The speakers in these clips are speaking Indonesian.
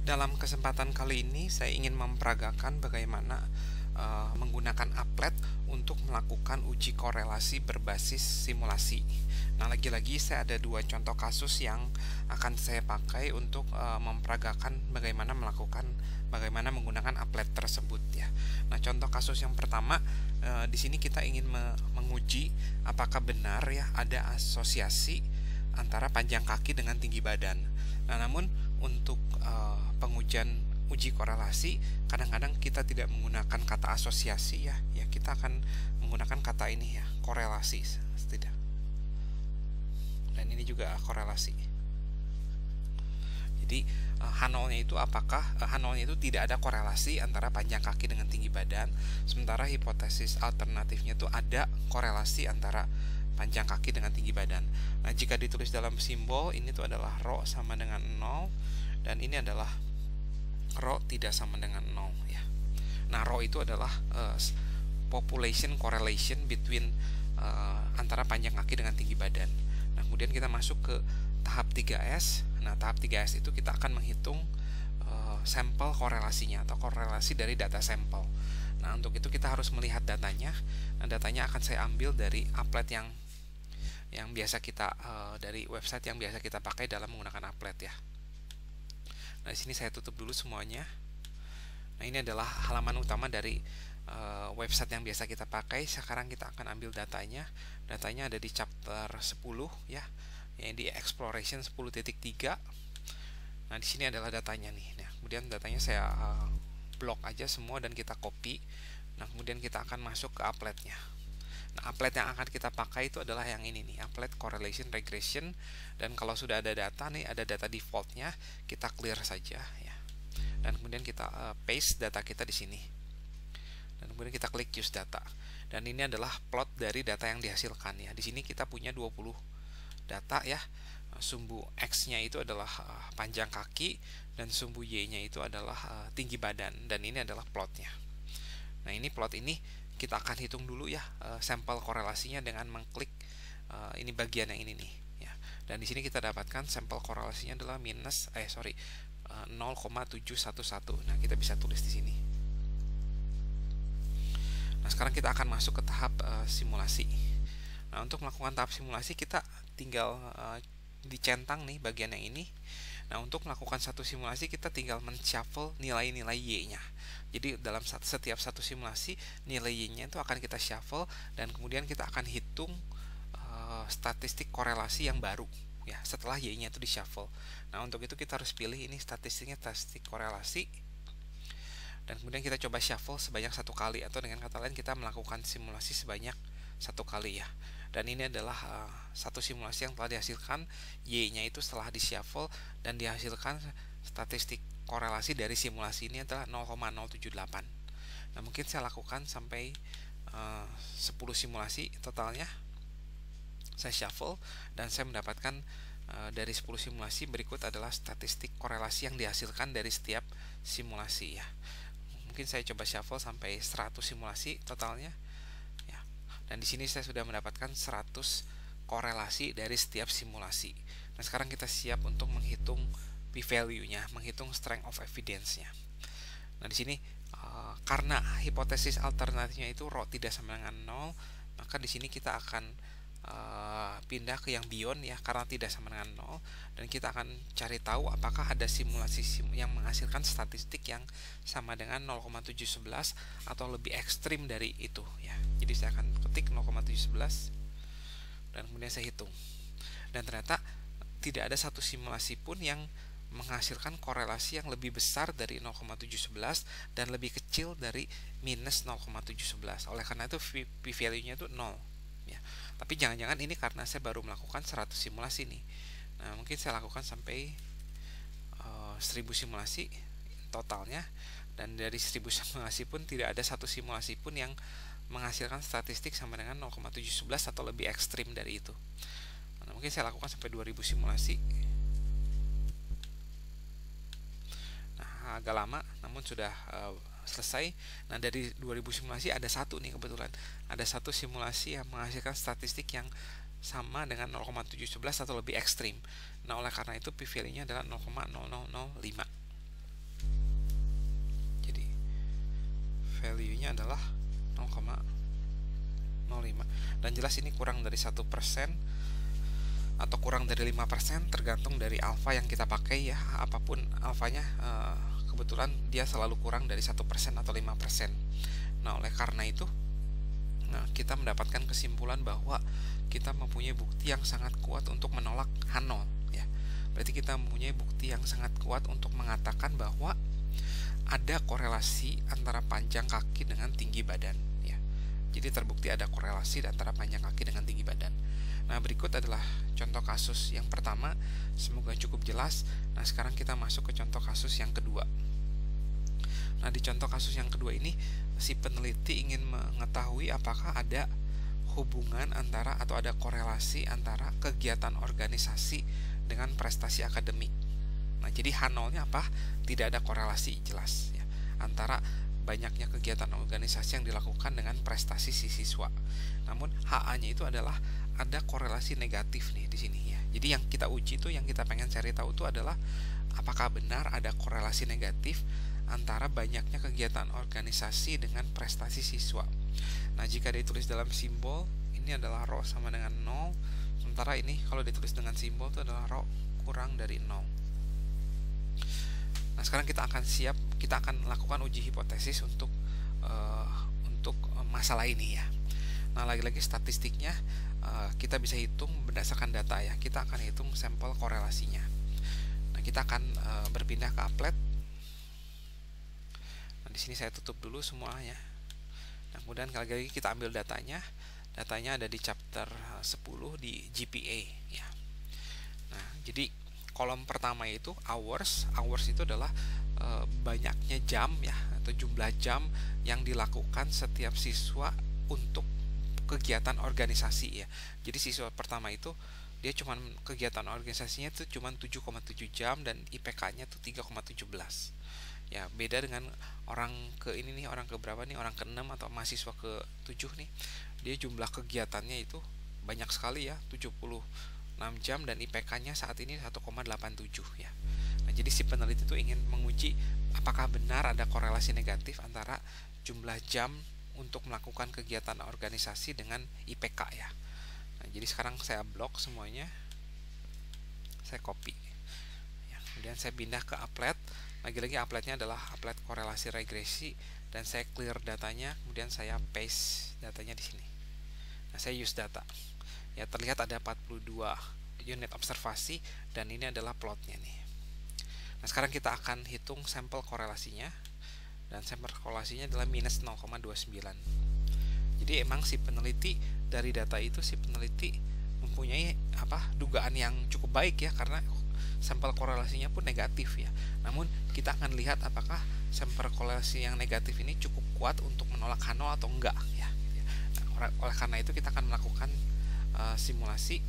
Dalam kesempatan kali ini saya ingin memperagakan bagaimana menggunakan applet untuk melakukan uji korelasi berbasis simulasi. Nah, lagi-lagi saya ada dua contoh kasus yang akan saya pakai untuk memperagakan bagaimana menggunakan applet tersebut ya. Nah, contoh kasus yang pertama, di sini kita ingin menguji apakah benar ya ada asosiasi antara panjang kaki dengan tinggi badan. Nah, namun untuk pengujian uji korelasi kadang-kadang kita tidak menggunakan kata asosiasi ya kita akan menggunakan kata ini ya, korelasi tidak. Dan ini juga korelasi. Jadi H0-nya itu H0-nya itu tidak ada korelasi antara panjang kaki dengan tinggi badan, sementara hipotesis alternatifnya itu ada korelasi antara panjang kaki dengan tinggi badan. Nah, jika ditulis dalam simbol, ini tuh adalah rho sama dengan 0 dan ini adalah rho tidak sama dengan 0 ya. Nah, rho itu adalah population correlation between antara panjang kaki dengan tinggi badan. Nah, kemudian kita masuk ke tahap 3S. Nah, tahap 3S itu kita akan menghitung sampel korelasinya atau korelasi dari data sampel. Nah, untuk itu kita harus melihat datanya. Nah, datanya akan saya ambil dari applet yang biasa kita dari website yang biasa kita pakai dalam menggunakan applet ya. Nah, di sini saya tutup dulu semuanya. Nah, ini adalah halaman utama dari website yang biasa kita pakai. Sekarang kita akan ambil datanya. Datanya ada di chapter 10 ya, yang di exploration 10.3. Nah, di sini adalah datanya nih. Nah, kemudian datanya saya blok aja semua dan kita copy. Nah, kemudian kita akan masuk ke appletnya. Nah, applet yang akan kita pakai itu adalah yang ini nih, applet correlation regression. Dan kalau sudah ada data nih, ada data defaultnya, kita clear saja ya. Dan kemudian kita paste data kita di sini. Dan kemudian kita klik use data. Dan ini adalah plot dari data yang dihasilkan ya. Di sini kita punya 20 data ya. Sumbu X-nya itu adalah panjang kaki dan sumbu Y-nya itu adalah tinggi badan, dan ini adalah plotnya. Nah, ini plot ini kita akan hitung dulu ya sampel korelasinya dengan mengklik ini bagian yang ini nih ya. Dan di sini kita dapatkan sampel korelasinya adalah 0,711. Nah, kita bisa tulis di sini. Nah, sekarang kita akan masuk ke tahap simulasi. Nah, untuk melakukan tahap simulasi kita tinggal dicentang nih bagian yang ini. Nah, untuk melakukan satu simulasi kita tinggal men-shuffle nilai-nilai Y-nya. Jadi dalam setiap satu simulasi nilai Y-nya itu akan kita shuffle dan kemudian kita akan hitung statistik korelasi yang baru ya setelah Y-nya itu di-shuffle. Nah, untuk itu kita harus pilih ini statistik korelasi. Dan kemudian kita coba shuffle sebanyak satu kali, atau dengan kata lain kita melakukan simulasi sebanyak satu kali ya. Dan ini adalah satu simulasi yang telah dihasilkan. Y-nya itu setelah di-shuffle dan dihasilkan statistik korelasi dari simulasi ini adalah 0,078. Nah, mungkin saya lakukan sampai 10 simulasi totalnya. Saya shuffle dan saya mendapatkan dari 10 simulasi berikut adalah statistik korelasi yang dihasilkan dari setiap simulasi ya. Mungkin saya coba shuffle sampai 100 simulasi totalnya. Dan di sini saya sudah mendapatkan 100 korelasi dari setiap simulasi. Nah, sekarang kita siap untuk menghitung p-value-nya, menghitung strength of evidence-nya. Nah, di sini karena hipotesis alternatifnya itu rho tidak sama dengan 0, maka di sini kita akan pindah ke yang beyond ya, karena tidak sama dengan 0, dan kita akan cari tahu apakah ada simulasi yang menghasilkan statistik yang sama dengan 0,711 atau lebih ekstrim dari itu ya. Jadi saya akan ketik 0,711 dan kemudian saya hitung, dan ternyata tidak ada satu simulasi pun yang menghasilkan korelasi yang lebih besar dari 0,711 dan lebih kecil dari minus 0,711. Oleh karena itu p-value-nya itu 0 ya. Tapi jangan-jangan ini karena saya baru melakukan 100 simulasi nih. Nah, mungkin saya lakukan sampai 1000 simulasi totalnya, dan dari 1000 simulasi pun tidak ada satu simulasi pun yang menghasilkan statistik sama dengan 0,711 atau lebih ekstrim dari itu. Nah, mungkin saya lakukan sampai 2000 simulasi. Nah, agak lama namun sudah selesai. Nah, dari 2000 simulasi ada satu nih, kebetulan ada satu simulasi yang menghasilkan statistik yang sama dengan 0,711 atau lebih ekstrim. Nah, oleh karena itu p-value-nya adalah 0,0005. value-nya adalah 0,05, dan jelas ini kurang dari 1% atau kurang dari 5%, tergantung dari alfa yang kita pakai ya. Apapun alfanya, kebetulan dia selalu kurang dari 1% atau 5%. Nah, oleh karena itu, kita mendapatkan kesimpulan bahwa kita mempunyai bukti yang sangat kuat untuk menolak H0 ya. Berarti kita mempunyai bukti yang sangat kuat untuk mengatakan bahwa ada korelasi antara panjang kaki dengan tinggi badan ya. Jadi terbukti ada korelasi antara panjang kaki dengan tinggi badan. Nah, berikut adalah contoh kasus yang pertama, semoga cukup jelas. Nah, sekarang kita masuk ke contoh kasus yang kedua. Nah, di contoh kasus yang kedua ini, si peneliti ingin mengetahui apakah ada hubungan antara atau ada korelasi antara kegiatan organisasi dengan prestasi akademik. Nah, jadi H0-nya apa? Tidak ada korelasi jelas ya antara banyaknya kegiatan organisasi yang dilakukan dengan prestasi si siswa. Namun HA-nya itu adalah ada korelasi negatif nih di sini ya. Jadi yang kita uji itu, yang kita pengen cari tahu itu adalah apakah benar ada korelasi negatif antara banyaknya kegiatan organisasi dengan prestasi siswa. Nah, jika ditulis dalam simbol, ini adalah rho sama dengan 0, sementara ini kalau ditulis dengan simbol itu adalah rho kurang dari 0. Nah, sekarang kita akan lakukan uji hipotesis untuk masalah ini ya. Nah, lagi-lagi statistiknya kita bisa hitung berdasarkan data ya. Kita akan hitung sampel korelasinya. Nah, kita akan berpindah ke applet. Nah, di sini saya tutup dulu semuanya. Nah, kemudian lagi-lagi kita ambil datanya. Datanya ada di chapter 10 di GPA ya. Nah, jadi kolom pertama itu hours. Hours itu adalah banyaknya jam ya, atau jumlah jam yang dilakukan setiap siswa untuk kegiatan organisasi ya. Jadi siswa pertama itu dia cuman kegiatan organisasinya itu cuman 7,7 jam dan IPK-nya tuh 3,17. Ya, beda dengan orang ke ini nih, orang ke berapa nih, orang ke-6 atau mahasiswa ke-7 nih. Dia jumlah kegiatannya itu banyak sekali ya, 76 jam dan IPK-nya saat ini 1,87 ya. Nah, jadi si peneliti itu ingin menguji apakah benar ada korelasi negatif antara jumlah jam untuk melakukan kegiatan organisasi dengan IPK ya. Nah, jadi sekarang saya blok semuanya, saya copy ya. Kemudian saya pindah ke applet. Lagi-lagi appletnya adalah applet korelasi regresi, dan saya clear datanya, kemudian saya paste datanya di sini. Nah, saya use data ya, terlihat ada 42 unit observasi dan ini adalah plotnya nih. Nah, sekarang kita akan hitung sampel korelasinya, dan sampel korelasinya adalah minus 0,29. Jadi emang si peneliti dari data itu, si peneliti mempunyai dugaan yang cukup baik ya, karena sampel korelasinya pun negatif ya. Namun kita akan lihat apakah sampel korelasi yang negatif ini cukup kuat untuk menolak H0 atau enggak ya. Nah, oleh karena itu kita akan melakukan simulasi.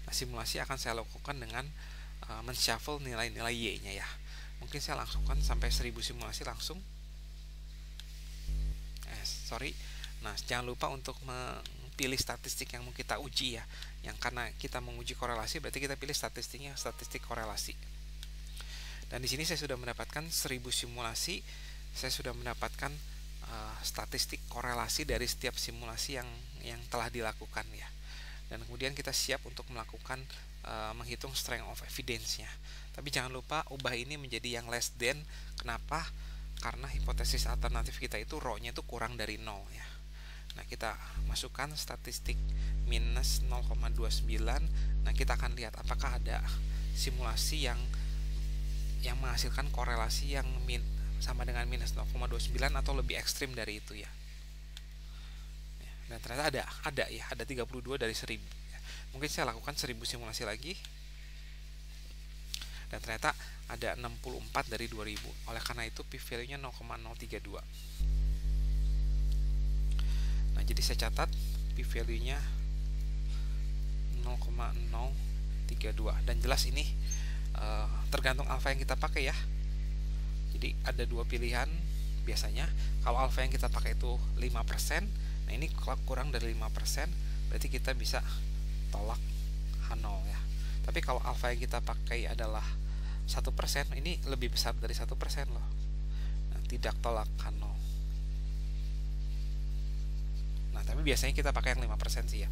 Nah, simulasi akan saya lakukan dengan men-shuffle nilai-nilai Y-nya ya. Mungkin saya langsungkan sampai 1000 simulasi langsung. Nah, jangan lupa untuk pilih statistik yang mau kita uji ya. Yang karena kita menguji korelasi, berarti kita pilih statistiknya statistik korelasi. Dan di sini saya sudah mendapatkan 1000 simulasi. Saya sudah mendapatkan statistik korelasi dari setiap simulasi yang telah dilakukan ya. Dan kemudian kita siap untuk melakukan menghitung strength of evidence-nya. Tapi jangan lupa ubah ini menjadi yang less than. Kenapa? Karena hipotesis alternatif kita itu rho-nya itu kurang dari 0 ya. Nah, kita masukkan statistik minus 0,29. Nah, kita akan lihat apakah ada simulasi yang menghasilkan korelasi yang sama dengan minus 0,29 atau lebih ekstrim dari itu ya. Dan ternyata ada 32 dari 1000 ya. Mungkin saya lakukan 1000 simulasi lagi, dan ternyata ada 64 dari 2000. Oleh karena itu p-value-nya 0,032. Nah, jadi saya catat p-value-nya 0,032, dan jelas ini tergantung alfa yang kita pakai ya. Jadi ada dua pilihan biasanya. Kalau alfa yang kita pakai itu 5%, nah ini kurang dari 5%, berarti kita bisa tolak H0 ya. Tapi kalau alfa yang kita pakai adalah 1%, ini lebih besar dari 1% loh. Nah, tidak tolakkan 0. Nah, tapi biasanya kita pakai yang 5% sih ya.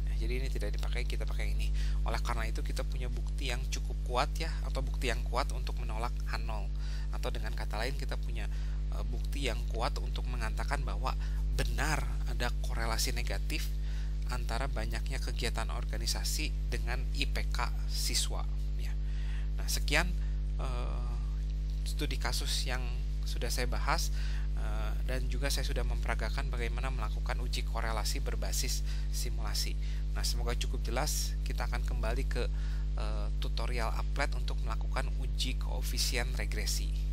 Nah, jadi ini tidak dipakai, kita pakai ini. Oleh karena itu kita punya bukti yang cukup kuat ya, atau bukti yang kuat untuk menolak H0. Atau dengan kata lain kita punya bukti yang kuat untuk mengatakan bahwa benar ada korelasi negatif antara banyaknya kegiatan organisasi dengan IPK siswa ya. Nah, sekian studi kasus yang sudah saya bahas, dan juga saya sudah memperagakan bagaimana melakukan uji korelasi berbasis simulasi. Nah, semoga cukup jelas. Kita akan kembali ke tutorial applet untuk melakukan uji koefisien regresi.